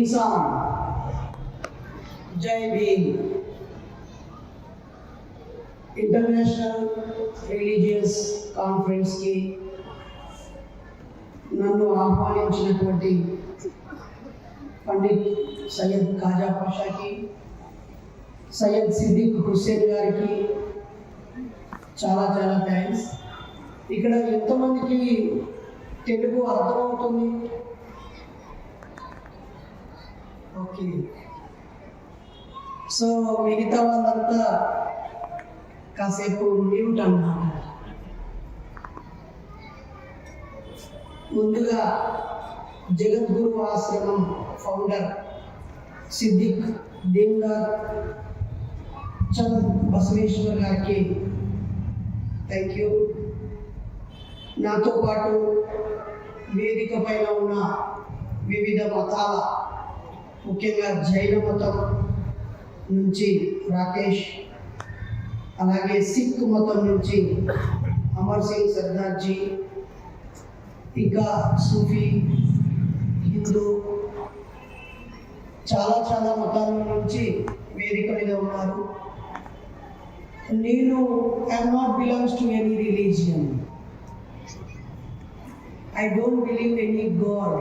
Theme song जय Bhim international religious conference की నన్ను ఆహ్వానించినటువంటి పండిత్ సయ్యద్ ఖాజా పాషాకి, సయ్యద్ సిద్దిక్ హుస్సేన్ గారికి చాలా చాలా థ్యాంక్స్. ఇక్కడ ఎంతమందికి తెలుగు అర్థమవుతుంది? ఓకే, సో మిగతా వాళ్ళంతా కాసేపు మ్యూట్ అన్నమాట. ముందుగా జగద్గురు ఆశ్రమం ఫౌండర్ సిద్దిక్ దేందార్ చంద్ బసవేశ్వర్ గారికి థ్యాంక్ యూ. నాతో పాటు వేదిక పైన ఉన్న వివిధ మతాల, ముఖ్యంగా జైన మతం నుంచి రాకేష్, అలాగే సిక్ మతం నుంచి అమర్ సింగ్ సర్దార్జీ, ఇంకా సూఫీ, హిందూ, చాలా చాలా మతాల నుంచి వేదిక మీద ఉన్నారు. నేను I'm not belongs to any religion. I don't believe any God.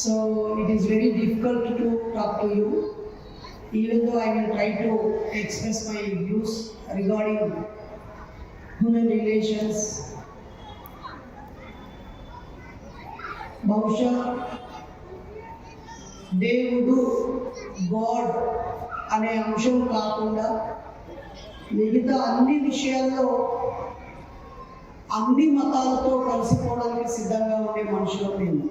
So it is very difficult to talk to you, even though I will try to express my views regarding human relations. బహుశా దేవుడు, God అనే అంశం కాకుండా మిగతా అన్ని విషయాల్లో అన్ని మతాలతో కలిసిపోవడానికి సిద్ధంగా ఉండే మనుషులు మేము.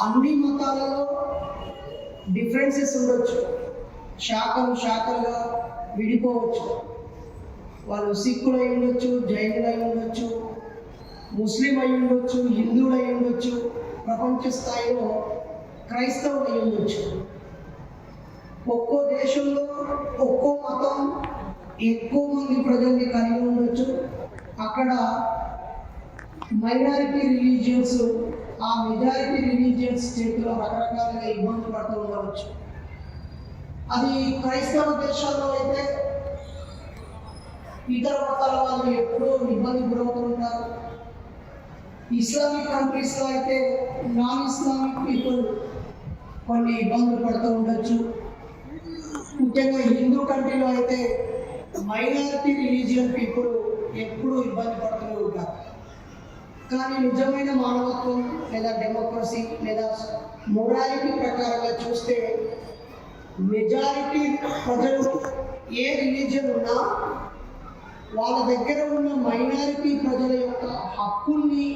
అన్ని మతాలలో డిఫరెన్సెస్ ఉండొచ్చు, శాఖలు శాఖలుగా విడిపోవచ్చు. వాళ్ళు సిక్కులు అయి ఉండొచ్చు, జైనులు అయి ఉండొచ్చు, ముస్లిం అయి ఉండొచ్చు, హిందువులు అయి ఉండొచ్చు, ప్రపంచ స్థాయిలో క్రైస్తవులు అయి ఉండొచ్చు. ఒక్కో దేశంలో ఒక్కో మతం ఎక్కువ మంది ప్రజల్ని కలిగి ఉండొచ్చు. అక్కడ మైనారిటీ రిలీజియన్స్ ఆ మెజారిటీ రిలీజియన్స్ చేతిలో రకరకాలుగా ఇబ్బందులు పడుతూ ఉండవచ్చు. అది క్రైస్తవ దేశాల్లో అయితే ఇతర మతాల వాళ్ళు ఎప్పుడూ ఇబ్బంది గురవుతూ ఉంటారు. ఇస్లామిక్ కంట్రీస్లో అయితే నాన్ ఇస్లామిక్ పీపుల్ కొన్ని ఇబ్బందులు పడుతూ ఉండొచ్చు. ముఖ్యంగా హిందూ కంట్రీలో అయితే మైనారిటీ రిలీజియన్ పీపుల్ ఎప్పుడూ ఇబ్బంది పడుతూ ఉంటారు. కానీ నిజమైన మానవత్వం లేదా డెమోక్రసీ లేదా మొరాలిటీ ప్రకారంగా చూస్తే మెజారిటీ ప్రజలు ఏ రిలీజియన్ ఉన్నా వాళ్ళ దగ్గర ఉన్న మైనారిటీ ప్రజల యొక్క హక్కుల్ని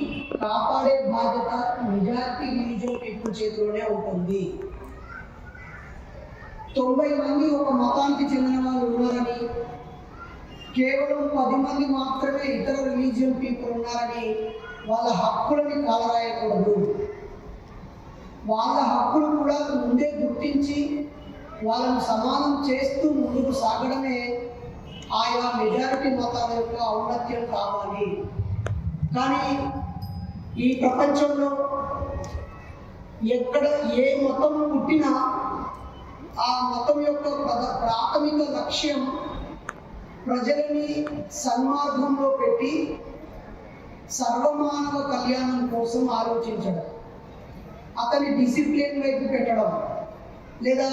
కాపాడే బాధ్యత మెజారిటీ రిలీజియన్ పీపుల్ చేతిలోనే ఉంటుంది. 90 మంది ఒక మతానికి చెందిన వాళ్ళు ఉన్నారని, కేవలం 10 మంది మాత్రమే ఇతర రిలీజియన్ పీపుల్ ఉన్నారని వాళ్ళ హక్కులని కాలరాయకూడదు. వాళ్ళ హక్కులు కూడా ముందే గుర్తించి వాళ్ళను సమానం చేస్తూ ముందుకు సాగడమే ఆయా మెజారిటీ మతాల యొక్క ఔన్నత్యం కావాలి. కానీ ఈ ప్రపంచంలో ఎక్కడ ఏ మతం పుట్టినా ఆ మతం యొక్క ప్రాథమిక లక్ష్యం ప్రజలని సన్మార్గంలో పెట్టి సర్వమానవ కళ్యాణం కోసం ఆలోచించడం, అతని డిసిప్లిన్ వైపు పెట్టడం, లేదా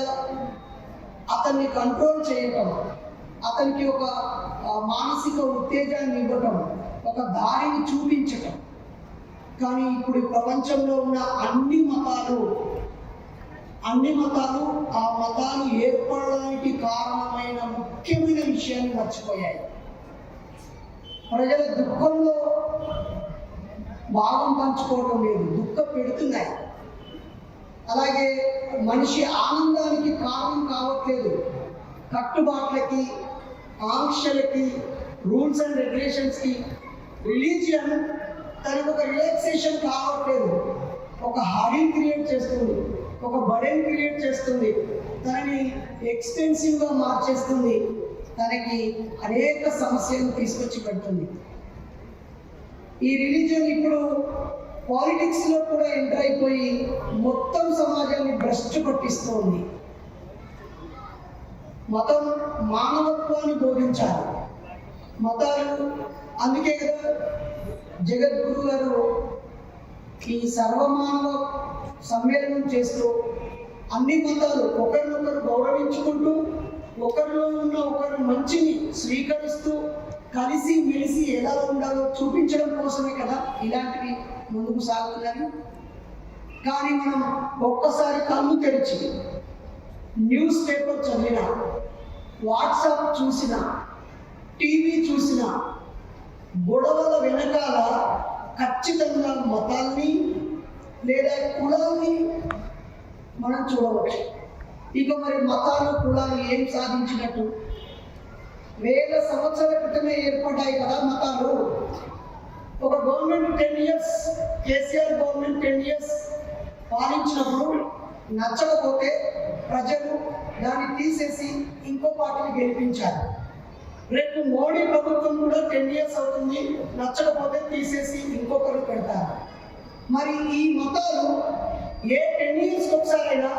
అతన్ని కంట్రోల్ చేయటం, అతనికి ఒక మానసిక ఉత్తేజాన్ని ఇవ్వటం, ఒక దారిని చూపించటం. కానీ ఇప్పుడు ప్రపంచంలో ఉన్న అన్ని మతాలు ఆ మతాలు ఏర్పడడానికి కారణమైన ముఖ్యమైన విషయాన్ని మర్చిపోయాయి. ప్రజల దుఃఖంలో భాగం పంచుకోవడం లేదు, దుఃఖ పెడుతున్నాయి. అలాగే మనిషి ఆనందానికి కారణం కావట్లేదు. కట్టుబాట్లకి, ఆంక్షలకి, రూల్స్ అండ్ రెగ్యులేషన్స్కి రిలీజియన్ తనకు ఒక రిలాక్సేషన్ కావట్లేదు. ఒక హరీ క్రియేట్ చేస్తుంది, ఒక బర్డెన్ క్రియేట్ చేస్తుంది, తనని ఎక్స్పెన్సివ్గా మార్చేస్తుంది, తనకి అనేక సమస్యలను తీసుకొచ్చి పెడుతుంది. ఈ రిలీజియన్ ఇప్పుడు పాలిటిక్స్లో కూడా ఎంటర్ అయిపోయి మొత్తం సమాజాన్ని భ్రష్టు పట్టిస్తోంది. మతం మానవత్వాన్ని బోధించాలి. మతాలు అందుకే కదా జగద్గురు గారు ఈ సర్వమానవ సమ్మేళనం చేస్తూ అన్ని మతాలు ఒకరినొకరు గౌరవించుకుంటూ ఒకరిలో ఉన్న ఒకరు మంచిని స్వీకరిస్తూ కలిసి మెలిసి ఎలా ఉండాలో చూపించడం కోసమే కదా ఇలాంటివి ముందుకు సాగుతున్నది. కానీ మనం ఒక్కసారి కళ్ళు తెరిచి న్యూస్ పేపర్ చదివినా, వాట్సాప్ చూసినా, టీవీ చూసినా గొడవల వెనకాల ఖచ్చితంగా మతాల్ని లేదా కులాల్ని మనం చూడవచ్చు. ఇక మరి మతాలు కులాలు ఏం సాధించినట్టు? వేల సంవత్సరాల క్రితమే ఏర్పడ్డాయి కదా మతాలు. ఒక government 10 years, KCR government 10 years పాలించినప్పుడు నచ్చకపోతే ప్రజలు దాన్ని తీసేసి ఇంకో పార్టీని గెలిపించారు. రేపు మోడీ ప్రభుత్వం కూడా 10 years అవుతుంది, నచ్చకపోతే తీసేసి ఇంకొకరు పెడతారు. మరి ఈ మతాలు ఏ 10 years ఒకసారైనా,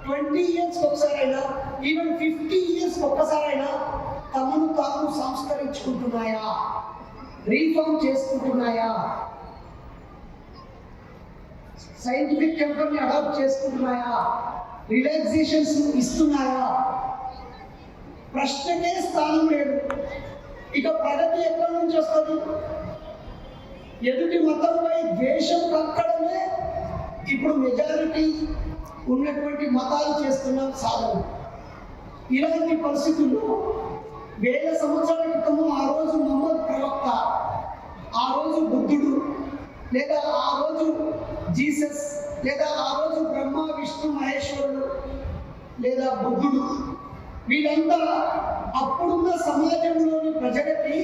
20 years ఒకసారైనా, ఈవెన్ 50 years ఒక్కసారైనా తమను తాము సంస్కరించుకుంటున్నాయా? రీఫార్మ్ చేసుకుంటున్నాయా? సైంటిఫిక్ టెంపర్ని అడాప్ట్ చేసుకుంటున్నాయా? రిలాక్సేషన్స్ ఇస్తున్నాయా? ప్రశ్నకే స్థానం లేదు. ఇక ప్రగతి ఎక్కడి నుంచి వస్తుంది? ఎదుటి మతంపై ద్వేషం కక్కడమే ఇప్పుడు మెజారిటీ ఉన్నటువంటి మతాలు చేస్తున్న సాధన. ఇలాంటి పరిస్థితుల్లో వేల సంవత్సరాల క్రితము ఆ రోజు మహమ్మద్ ప్రవక్త, ఆ రోజు బుద్ధుడు, లేదా ఆ రోజు జీసస్, లేదా ఆ రోజు బ్రహ్మ విష్ణు మహేశ్వరుడు, లేదా బుద్ధుడు, వీళ్ళంతా అప్పుడున్న సమాజంలోని ప్రజలకి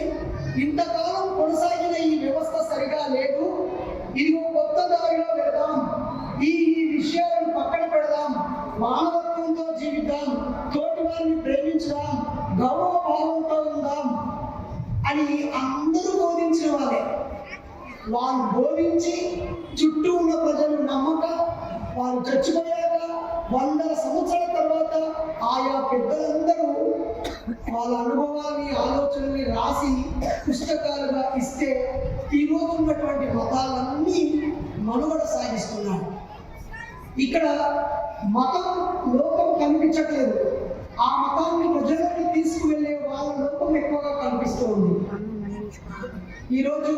ఇంతకాలం కొనసాగిన ఈ వ్యవస్థ సరిగా లేదు, ఇదిగో కొత్త దారిలో వెళదాం, ఈ విషయాలను పక్కన పెడదాం, మానవత్వంతో జీవిద్దాం, తోటి వారిని ప్రేమించుదాం, గౌరవ భావంతో ఉందాం అని అందరూ బోధించిన వాళ్ళే. వాళ్ళు బోధించి చుట్టూ ఉన్న ప్రజలు నమ్మక, వారు చచ్చిపోయాక 100 సంవత్సరాల తర్వాత ఆయా పెద్దలందరూ వాళ్ళ అనుభవాన్ని, ఆలోచనల్ని రాసి పుస్తకాలుగా ఇస్తే ఈరోజు ఉన్నటువంటి మతాలన్నీ మనుగడ సాగిస్తున్నాయి. ఇక్కడ మతం లోపం కనిపించట్లేదు, ఆ మతాన్ని ప్రజలకి తీసుకువెళ్ళే వాళ్ళ లోపం ఎక్కువగా కనిపిస్తూ ఉంది. ఈరోజు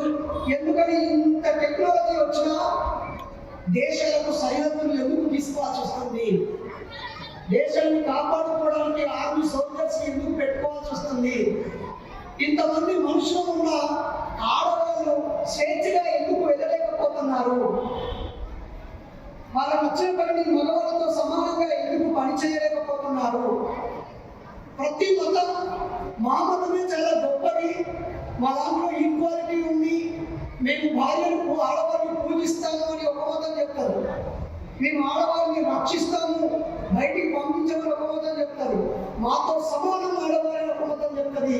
ఎందుకని ఇంత టెక్నాలజీ వచ్చినా దేశాలకు సరిహద్దులు ఎందుకు తీసుకోవాల్సి వస్తుంది? దేశాన్ని కాపాడుకోవడానికి ఆర్మీ సోల్జర్స్ ఎందుకు పెట్టుకోవాల్సి వస్తుంది? ఇంతమంది మనుషులు ఉన్న ఆడవాళ్ళు స్వేచ్ఛగా ఎందుకు వెళ్ళలేకపోతున్నారు? వాళ్ళకి వచ్చిన పనిని మగవాళ్ళతో సమానంగా ఎందుకు పనిచేయలేకపోతున్నారు? ప్రతి మతం మా మతమే చాలా గొప్పది, మా దాంట్లో ఈక్వాలిటీ ఉంది, మేము భార్యను ఆడవారిని పూజిస్తాము అని ఒక మతం చెప్తారు, మేము ఆడవారిని రక్షిస్తాము బయటికి పంపించమని ఒక మతం చెప్తారు, మాతో సమానం ఆడవారిని ఒక మతం చెప్తుంది.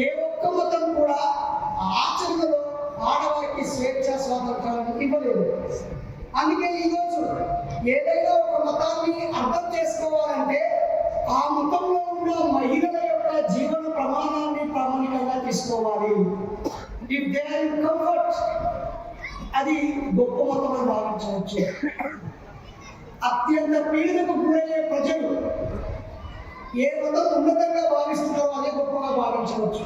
ఏ ఒక్క మతం కూడా ఆచరణలో ఆడవారికి స్వేచ్ఛ స్వాతంత్రాలను ఇవ్వలేదు. అందుకే ఈరోజు ఏదైనా ఒక మతాన్ని అర్థం చేసుకోవాలంటే ఆ మతంలో ఉన్న మహిళల యొక్క జీవన ప్రమాణాన్ని ప్రామాణికంగా తీసుకోవాలి. If they are in comfort, అది గొప్ప మతం అని భావించవచ్చు. అత్యంత పీడనకు గురయ్యే ప్రజలు ఏ మతం ఉన్నతంగా భావిస్తున్నారో అదే గొప్పగా భావించవచ్చు.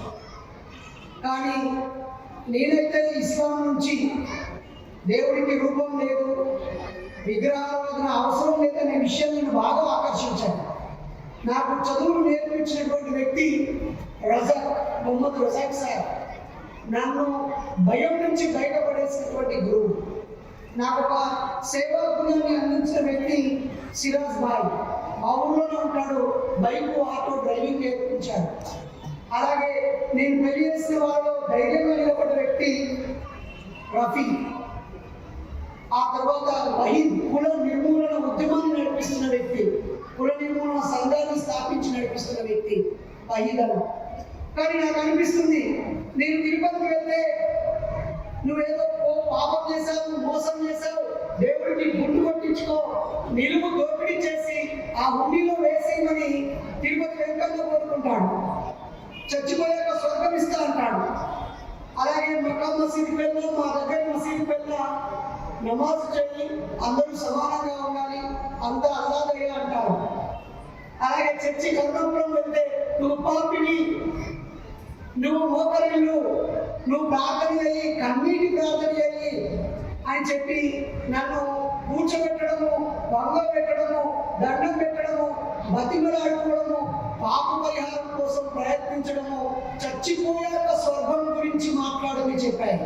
కానీ నేనైతే ఇస్లాం నుంచి దేవుడికి రూపం లేదు, విగ్రహారాధన అవసరం లేదనే విషయం నేను బాగా ఆకర్షించాను. నాకు చదువులు నేర్పించినటువంటి వ్యక్తి మొహమ్మద్ రజాక్ సార్ నన్ను భయం నుంచి బయటపడేసినటువంటి గురువు. నాకు ఒక సేవా గుణాన్ని అందించిన వ్యక్తి సిరాజ్ భాయ్, మా ఊళ్ళోనే ఉంటాడు, బైక్ ఆటో డ్రైవింగ్ నేర్పించాడు. అలాగే నేను పెళ్లి చేసిన వాళ్ళు ధైర్యంగా నిలబడ్డ వ్యక్తి రఫీ. ఆ తర్వాత వహీద్ కుల నిర్మూలన ఉద్యమాన్ని నడిపిస్తున్న వ్యక్తి, కుల నిర్మూలన సంఘాన్ని స్థాపించి నడిపిస్తున్న వ్యక్తి వహీద్ అన్న. కానీ నాకు అనిపిస్తుంది, నేను తిరుపతికి వెళ్తే నువ్వేదో చేశావు, మోసం చేశావు, దేవుడికి గుండు కొట్టించుకో, నిలువు దోపిడీ చేసి ఆ హుండీలో వేసేయమని తిరుపతి వెంకన్న కోరుకుంటాడు. చచ్చిపోయాక స్వర్గం ఇస్తా అంటాడు. అలాగే మక్కా మసీదుకి వెళ్ళినా, మా దగ్గర మసీదుకి వెళ్ళినా నమాజ్ చేయి, అందరూ సమానంగా ఉండాలి, అంతా అల్లాదయ్యా అంటారు. అలాగే చర్చి కరుణాపురం వెళ్తే నువ్వు పాపిని, నువ్వు మోకరిల్లు, నువ్వు ప్రార్థన చేయి, కన్నీటి ప్రార్థన చేయి అని చెప్పి నన్ను కూర్చోబెట్టడము, వంగ పెట్టడము, దండం పెట్టడము, బతిమలాడుకోవడము, పాప పరిహారం కోసం ప్రయత్నించడము, చచ్చిపోయాక స్వర్గం గురించి మాట్లాడమని చెప్పాయి.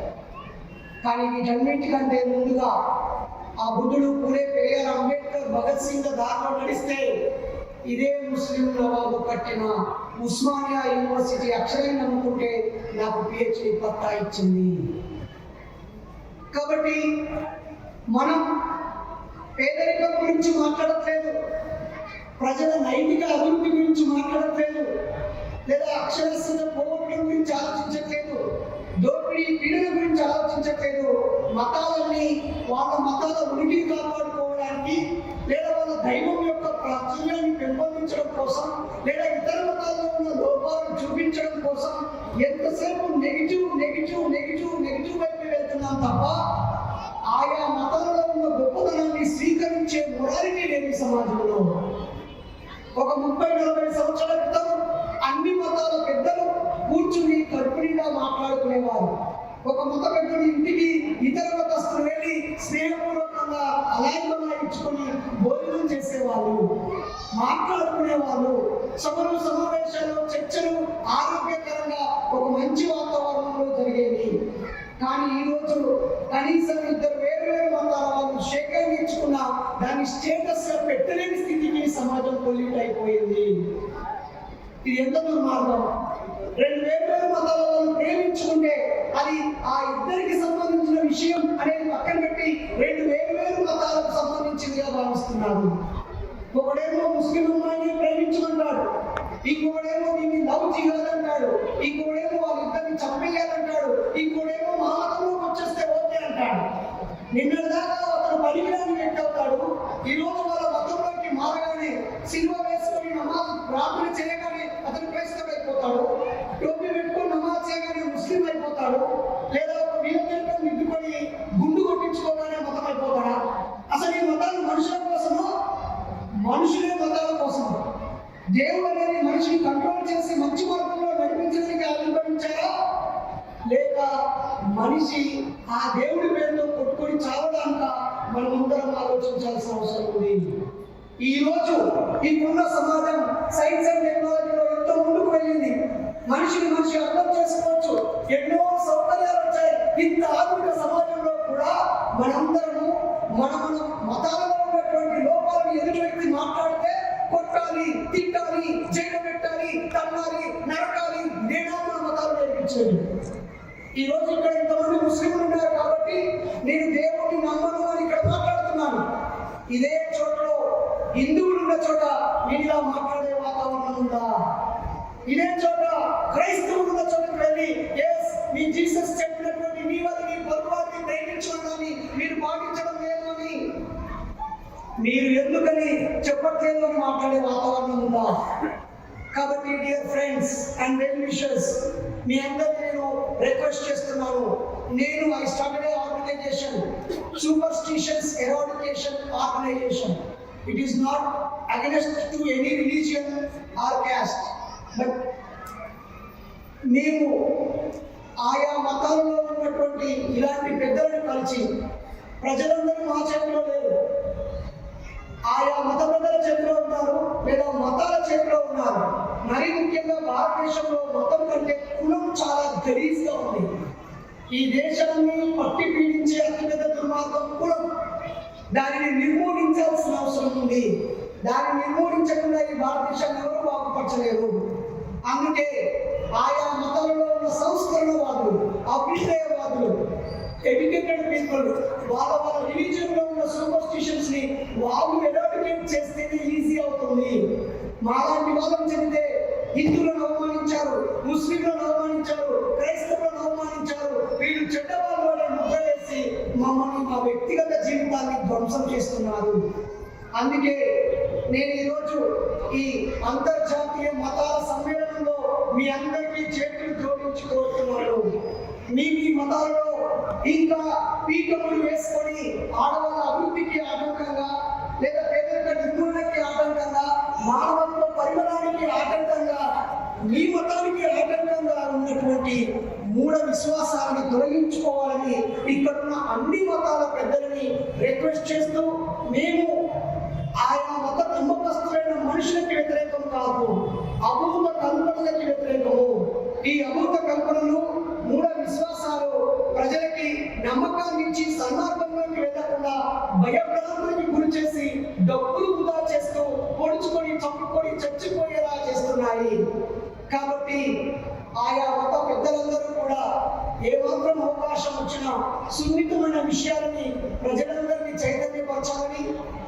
కానీ వీటన్నింటికంటే ముందుగా ఆ బుద్ధుడు, పూలే, పెరియార్, అంబేద్కర్, భగత్ సింగ్ దారిలో నడిస్తే ఇదే ముస్లిం నవాబు కట్టిన ఉస్మానియా యూనివర్సిటీ అక్షరం నమ్ముకుంటే నాకు పిహెచ్డి పట్టా ఇచ్చింది. కాబట్టి మనం పేదరికం గురించి మాట్లాడట్లేదు, ప్రజల నైతిక అభివృద్ధి గురించి మాట్లాడట్లేదు, లేదా అక్షరాస్యత పోగొట్టడం గురించి ఆలోచించట్లేదు, దోపిడీ పీడన గురించి ఆలోచించట్లేదు. మతాలన్నీ వాళ్ళ మతాల ఉనికిని కాపాడుకోవడానికి, లేదా వాళ్ళ దైవం యొక్క ప్రాచుర్యాన్ని పెంపొందించడం కోసం, లేదా ఇతర మతాల్లో ఉన్న లోపాలను చూపించడం కోసం ఎంతసేపు నెగిటివ్ నెగిటివ్ నెగిటివ్ నెగిటివ్ వైపు వెళ్తున్నాం తప్ప ఆయా మతాలలో ఉన్న గొప్పతనాన్ని స్వీకరించే మొరాలిటీ లేని సమాజంలో. ఒక 30-40 సంవత్సరాల క్రితం అన్ని మతాల పెద్దలు కూర్చుని కడుపునిగా మాట్లాడుకునేవారు. ఒక మత పెద్దలు ఇంటికి ఇతర మతస్థులు వెళ్ళి స్నేహపూర్వకంగా అలాయిచ్చుకొని భోజనం చేసేవాళ్ళు, మాట్లాడుకునేవాళ్ళు. సభలు, సమావేశాలు, చర్చలు ఆరోగ్యకరంగా ఒక మంచి వాతావరణంలో జరిగేవి. కానీ ఈరోజు కనీసం 2 వేరు మతాల వాళ్ళు షేకాన్ని ఇచ్చుకున్న దాన్ని స్టేటస్ గా పెట్టలేని స్థితికి సమాజం కొల్లిట్ అయిపోయింది. ఇది ఎంత దుర్మార్గం! 2 వేరు మతాల వాళ్ళు ప్రేమించుకుంటే అది ఆ ఇద్దరికి సంబంధించిన విషయం అనేది పక్కన పెట్టి 2 వేరు మతాలకు సంబంధించిందిగా భావిస్తున్నారు. ఒకడేమో ముస్లిం అమ్మాయిని ప్రేమించుకుంటాడు, ఇంకొకడేమో దీన్ని లవ్ జిహాద్ అంటాడు, ఇంకొకడేమో వాళ్ళిద్దరిని చంపేయాలంటాడు, ఇంకొకడేమో మా మతంలోకి వచ్చేస్తే ఓకే అంటాడు. నిన్నటిదాకా అతను పలికిరాని వ్యక్తి అవుతాడు, ఈరోజు వాళ్ళ మతంలోకి మారగానే సిల్వ వేసుకొని నమాజ్ ప్రార్థన చేయగానే అతను క్రైస్తవుడైపోతాడు, టోపీ పెట్టుకొని నమాజ్ చేయగానే ముస్లిం అయిపోతాడు, లేదా ఒక వీలతో నిద్దుకొని గుండు కొట్టించుకోగానే మతం అయిపోతాడా? అసలు ఈ మతాలు మనుషుల కోసమో, మనుషులే మతాల కోసమో? దేవుడు అనేది మనిషిని కంట్రోల్ చేసి మంచి మార్గంలో నడిపించడానికి ఆవిర్భవించారా, లేక మనిషి ఆ దేవుడి పేరుతో కొట్టుకొని చావడానిక మనమందరం ఆలోచించాల్సిన అవసరం ఉంది. ఈ రోజు ఇప్పుడున్న సమాజం సైన్స్ అండ్ టెక్నాలజీలో ఎంతో ముందుకు వెళ్ళింది. మనిషిని మనిషి అర్థం చేసుకోవచ్చు, ఎన్నో సౌకర్యాలు వచ్చాయి. ఇంత ఆధునిక సమాజంలో కూడా మనందరము మన మతాలలో ఉన్నటువంటి లోపాలను ఎదుటి వ్యక్తి మాట్లాడితే కొట్టాలి, తిట్టాలి, జైలు పెట్టాలి, తన్నాలి, నరకాలి, ఇదేనా మన మతాలు నేర్పించేది. ఈ రోజు ఇక్కడ ఇంతమంది ముస్లింలు ఉన్నారు కాబట్టి నేను దేవుడిని నమ్మను అని ఇక్కడ మాట్లాడుతున్నాను. ఇదే చోటలో హిందువులు ఉన్న చోట నేను ఇలా మాట్లాడే వాతావరణం ఉందా? ఇదే చోట క్రైస్తవులు ఉన్న చోటకి వెళ్ళి ఎస్ మీ జీసస్ చెప్పినటువంటి నీ పొరుగువారిని ప్రేమించడాన్ని మీరు పాటించడం లేదు అని మీరు ఎందుకని చెప్పట్లేదు అని మాట్లాడే వాతావరణం ఉందా? కాబట్టి dear friends and well wishers, మీ అందరికీ నేను రిక్వెస్ట్ చేస్తున్నాను. I started an organization, Superstitions Eradication Organization. It is not against to any religion or caste, but మేము ఆయా మతాలలో ఉన్నటువంటి ఇలాంటి పెద్దలను కలిసి, ప్రజలందరూ మా చేతిలో లేరు, ఆయా మత పెద్దల చేతిలో ఉన్నారు, లేదా మతాల చేతిలో ఉన్నారు. మరీ ముఖ్యంగా భారతదేశంలో మతం కంటే కులం చాలా గలీజ్గా ఉంది. ఈ దేశాన్ని పట్టి పీడించే అతిపెద్ద దుర్మార్గం కులం. దానిని నిర్మూలించాల్సిన అవసరం ఉంది. దాన్ని నిర్మూలించకుండా ఈ భారతదేశాన్ని ఎవరు బాగుపరచలేరు. అందుకే ఆయా మతాలలో ఉన్న సంస్కరణవాదులు, అభ్యుదయవాదులు, ఎడ్యుకేటెడ్ పీపుల్ వాళ్ళ రిలీజియన్ లో ఉన్న సూపర్స్టిషన్స్ ని వాళ్ళు ఎరాడికేట్ చేస్తేనే ఈజీ అవుతుంది. మాలాంటి వాళ్ళని చెబితే హిందువులను అవమానించారు, ముస్లింలను అవమానించారు, క్రైస్తవులను అవమానించారు, వీళ్ళు చెడ్డవాళ్ళు అని ముద్ర వేసి మమ్మల్ని ధ్వంసం చేస్తున్నారు. అందుకే నేను ఈరోజు ఈ అంతర్జాతీయ మతాల సమ్మేళనంలో మీ అందరికీ చేతులు జోడించి కోరుతున్నాను. మీ మతాలలో ఇంకా పీకములు వేసుకొని ఆడవాళ్ళ అభివృద్ధికి ఆటంకంగా, లేదా పేదరిక నిర్మూలనకి ఆటంకంగా, మానవత్వ పరిమళానికి ఆటంకంగా, మీ మతానికి ఆటంకంగా ఉన్నటువంటి మూఢ విశ్వాసాలని తొలగించుకోవాలని ఇక్కడున్న అన్ని మతాల పెద్దలని రిక్వెస్ట్ చేస్తూ, మేము ఆయా మత నమ్మకస్తులైన మనుషులకి వ్యతిరేకం కాదు, అభూత కల్పనలకి వ్యతిరేకము. ఈ అభూత కల్పనలు, మూఢ విశ్వాసాలు ప్రజలకి నమ్మకాన్ని ఇచ్చి సన్మార్గంలోకి వెళ్ళకుండా భయభ్రాంతులకి గురి చేసి డబ్బులు వృధా చేస్తూ పొడుచుకొని చంపుకొని చచ్చిపోయేలా చేస్తున్నాయి. కాబట్టి ఆయా మత పెద్దలందరూ కూడా ఏమాత్రం అవకాశం వచ్చినా సున్నితమైన విషయాలని ప్రజలందరినీ చైతన్యపరచాలని,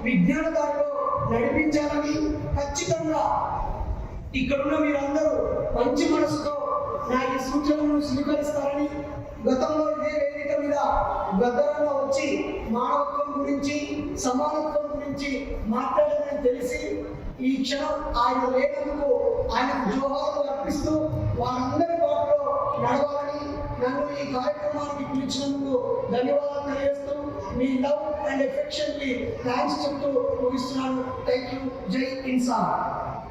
విజ్ఞాన దారిలో నడిపించాలని, ఖచ్చితంగా ఇక్కడున్న మీరందరూ మంచి మనసుతో నా ఈ సూచనలను స్వీకరిస్తారని, గతంలో ఇదే వేదిక మీద గద్దరంలో వచ్చి మానవత్వం గురించి, సమానత్వం గురించి మాట్లాడాలని తెలిసి ఈ క్షణం ఆయన లేనందుకు ఆయనకు జోహార్లు అర్పిస్తూ వారందరి బాటలో నడవాలని, నన్ను ఈ కార్యక్రమానికి పిలిచినందుకు ధన్యవాదాలు తెలియజేస్తూ మీ లవ్ అండ్ ఎఫెక్షన్ కి థ్యాంక్స్ చెప్తూ ముగిస్తున్నాను. Thank you. జై ఇన్సాన్.